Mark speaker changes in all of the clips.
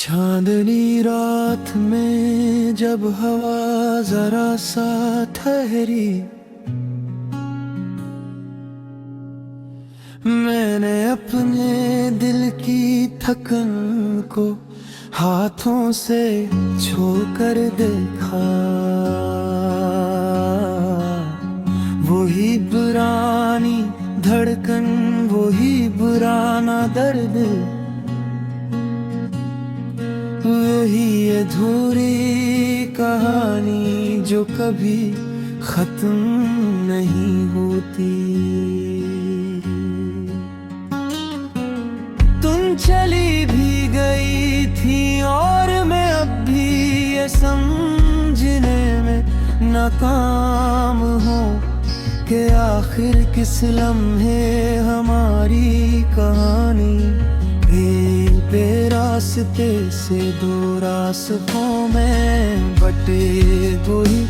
Speaker 1: चांदनी रात में जब हवा जरा सा ठहरी, मैंने अपने दिल की थकन को हाथों से छूकर देखा। वही पुरानी धड़कन, वही पुराना दर्द, वही अधूरी कहानी जो कभी खत्म नहीं होती। तुम चली भी गई थी और मैं अब भी ये समझने में नाकाम हूँ कि आखिर किस लम्हे हमारी कहानी एक बेरास्ते से दो रास्तों में बटे हुई।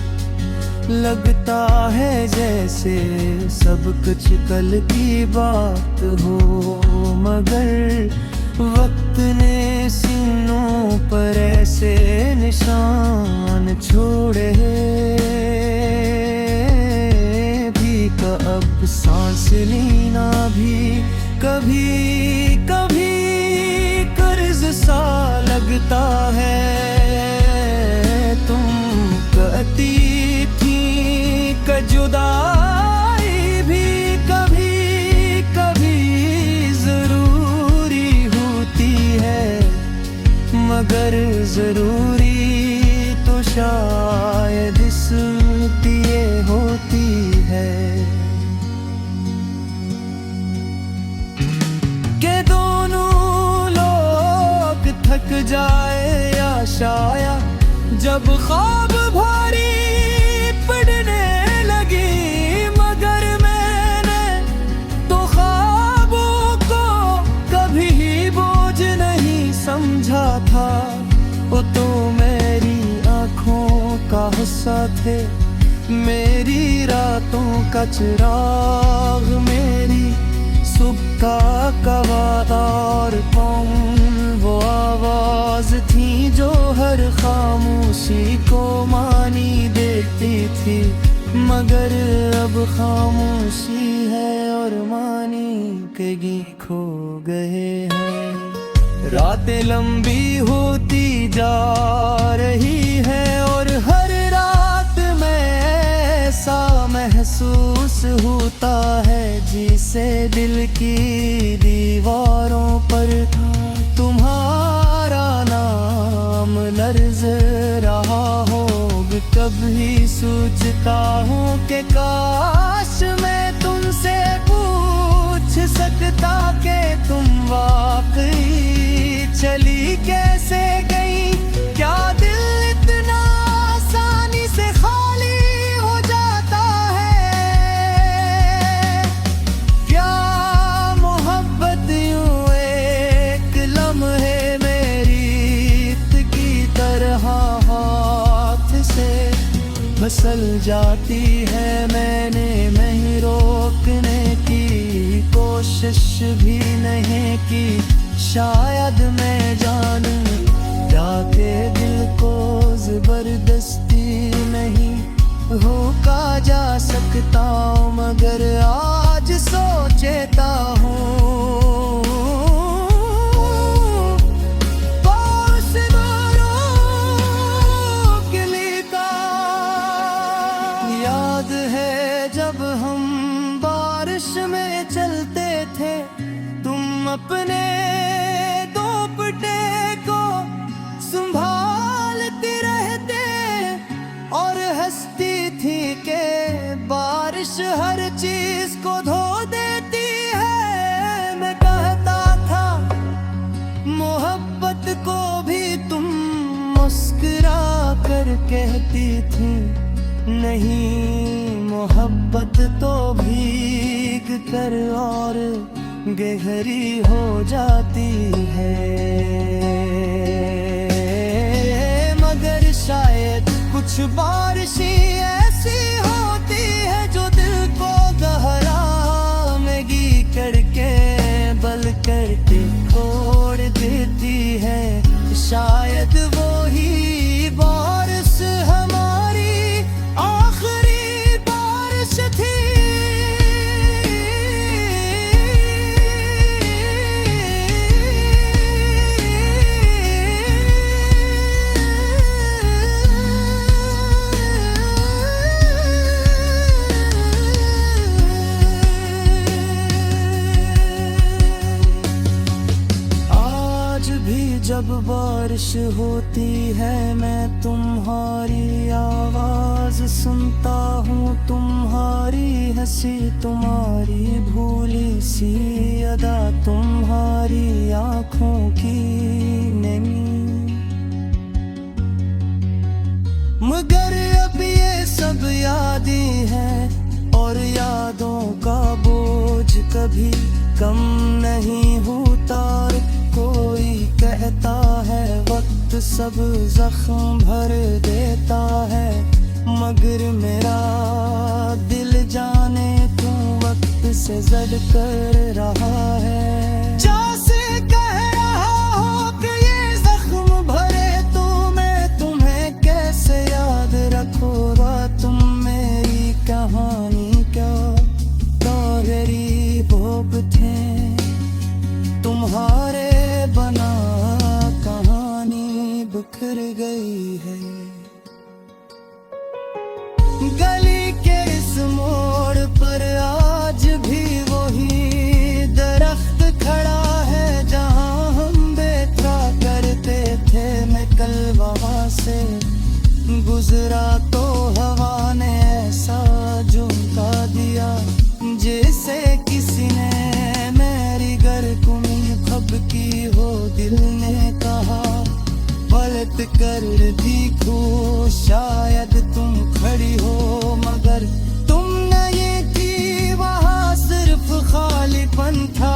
Speaker 1: लगता है जैसे सब कुछ कल की बात हो, मगर वक्त ने सीनों पर ऐसे निशान छोड़े भी का अब सांस लेना भी कभी कभी कर्ज सा लगता है। तुम कहती थी कि जुदाई भी कभी कभी जरूरी होती है, मगर जरूरी तो शायद इसलिए होती है कि दोनों लोग थक जाए या शायद जब ख्वाब भारी पड़ने लगी। मगर मैंने तो ख्वाबों को कभी बोझ नहीं समझा था, वो तो मेरी आँखों का हिस्सा थे, मेरी रातों का चिराग, मेरी सुबह का कवादा। और कौन वो आवाज थी जो हर खामोशी को मानी देती थी, मगर अब खामोशी है और मानी के गीत खो गए हैं। रातें लंबी होती जा रही है और हर रात में ऐसा महसूस होता है जिसे दिल की दीवारों पर तुम्हारा नाम लर्ज रहा हो। कभी सोचता हूँ कि काश मैं तुमसे पूछ सकता कि तुम वाकई चली कैसे गई। क्या दिल इतना आसानी से खाली हो जाता है? क्या मोहब्बत यूं एक लम्हे मेरी की तरह हाथ से फिसल जाती है? मैंने नहीं रोकने की कोशिश भी नहीं की, शायद मैं जानूं जाके दिल को जबरदस्ती नहीं रोका जा सकता, मगर आज सोचता हूँ याद है जब हम बारिश में चलते थे, तुम अपने दोपट्टे को संभालती रहते और हंसती थी कि बारिश हर चीज को धो देती है। मैं कहता था मोहब्बत को भी तुम मुस्कुरा कर कहती थी, नहीं मोहब्बत तो भीग कर और गहरी हो जाती है। मगर शायद कुछ बारिशें ऐसी होती है जो दिल को गहरा महंगी करके बल करके छोड़ देती है। शायद जब बारिश होती है मैं तुम्हारी आवाज सुनता हूँ, तुम्हारी हंसी, तुम्हारी भूली सी अदा, तुम्हारी आँखों की नमी। मगर अब ये सब यादें हैं और यादों का बोझ कभी कम नहीं होता। कोई कहता है वक्त सब जख्म भर देता है, मगर मेरा दिल जाने क्यों वक्त से जद कर रहा है। जैसे कह रहा हो कि ये जख्म भरे तो मैं तुम्हें कैसे याद रखूंगा। तुम मेरी कहानी क्या गहरी भोग थे, तुम्हारे बना कहानी बिखर गई है। गली के इस मोड़ पर आज भी वही दरख्त खड़ा है जहाँ हम बैठा करते थे। मैं कल वहाँ से गुजरा तो हवा ने ऐसा झुमका दिया जैसे किसी ने मेरी गर्कुमी खब की हो। दिल ने कहा पलट कर देखो शायद तुम खड़ी हो, मगर तुमने ये की वहाँ सिर्फ खालीपन था।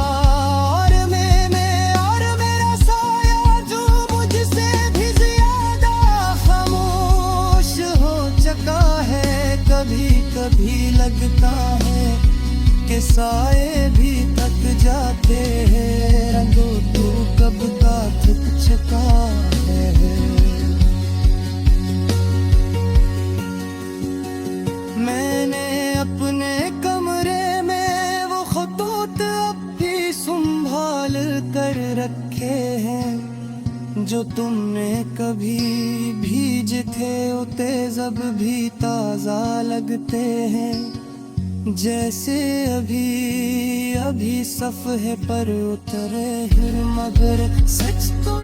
Speaker 1: और मैं और मेरा साया जो मुझसे भी ज्यादा खामोश हो चुका है। कभी कभी लगता है कि साए भी थक जाते हैं, रंगो तू कब का थक चुका है। मैंने अपने कमरे में वो खतूत अब भी संभाल कर रखे हैं जो तुमने कभी भीजे थे। वो तेज अब भी ताजा लगते हैं जैसे अभी अभी सफ़हे पर उतरे हैं, मगर सच तो